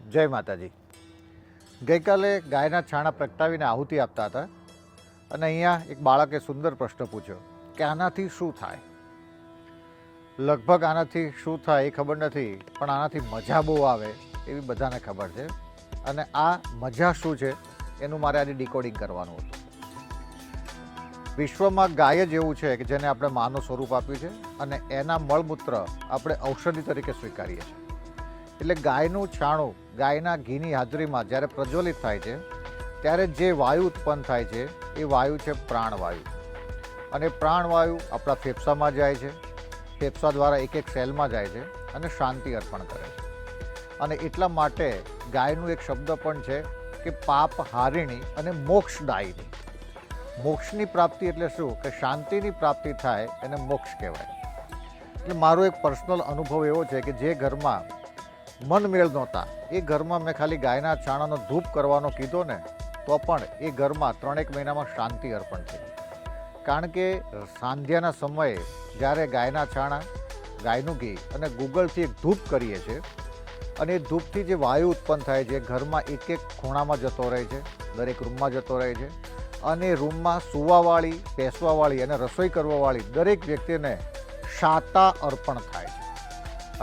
જય માતાજી. ગઈકાલે ગાયના છાણા પ્રગટાવીને આહુતિ આપતા હતા અને અહીંયા એક બાળકે સુંદર પ્રશ્ન પૂછ્યો કે આનાથી શું થાય. લગભગ આનાથી શું થાય એ ખબર નથી, પણ આનાથી મજા બહુ આવે એવી બધાને ખબર છે. અને આ મજા શું છે એનું મારે આજે ડીકોડિંગ કરવાનું હતું. વિશ્વમાં ગાય જ એવું છે કે જેને આપણે માનું સ્વરૂપ આપ્યું છે અને એના મળમૂત્ર આપણે ઔષધિ તરીકે સ્વીકારીએ છીએ. એટલે ગાયનું છાણું ગાયના ઘીની હાજરીમાં જ્યારે પ્રજ્વલિત થાય છે ત્યારે જે વાયુ ઉત્પન્ન થાય છે એ વાયુ છે પ્રાણવાયુ. અને પ્રાણવાયુ આપણા ફેફસામાં જાય છે, ફેફસા દ્વારા એક એક સેલમાં જાય છે અને શાંતિ અર્પણ કરે છે. અને એટલા માટે ગાયનું એક શબ્દ પણ છે કે પાપ હારિણી અને મોક્ષદાયિની. મોક્ષની પ્રાપ્તિ એટલે શું કે શાંતિની પ્રાપ્તિ થાય એને મોક્ષ કહેવાય. એટલે મારો એક પર્સનલ અનુભવ એવો છે કે જે ઘરમાં મન મેળ નહોતા એ ઘરમાં મેં ખાલી ગાયના છાણાનો ધૂપ કરવાનો કીધો ને તો પણ એ ઘરમાં 3-1 મહિનામાં શાંતિ અર્પણ થઈ. કારણ કે સાંધ્યાના સમયે જ્યારે ગાયના છાણા, ગાયનું ઘી અને ગુગળથી એક ધૂપ કરીએ છીએ અને એ ધૂપથી જે વાયુ ઉત્પન્ન થાય છે ઘરમાં એક એક ખૂણામાં જતો રહે છે, દરેક રૂમમાં જતો રહે છે. અને રૂમમાં સૂવાવાળી, બેસવાવાળી અને રસોઈ કરવાવાળી દરેક વ્યક્તિને શાતા અર્પણ થાય છે.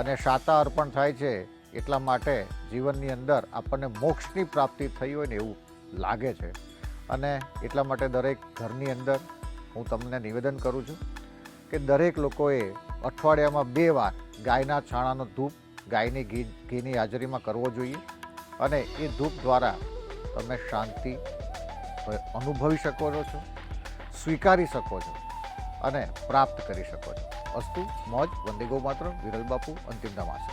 અને શાતા અર્પણ થાય છે એટલા માટે જીવનની અંદર આપણને મોક્ષની પ્રાપ્તિ થઈ હોય ને એવું લાગે છે. અને એટલા માટે દરેક ઘરની અંદર હું તમને નિવેદન કરું છું કે દરેક લોકોએ અઠવાડિયામાં 2 વાર ગાયના છાણાનો ધૂપ ગાયની ઘીની હાજરીમાં કરવો જોઈએ. અને એ ધૂપ દ્વારા તમે શાંતિ અનુભવી શકો છો, સ્વીકારી શકો છો અને પ્રાપ્ત કરી શકો છો. અસ્તુ મોજ. વંદે ગૌ માતરમ. વિરલ બાપુ, અંતિમ નમાસો.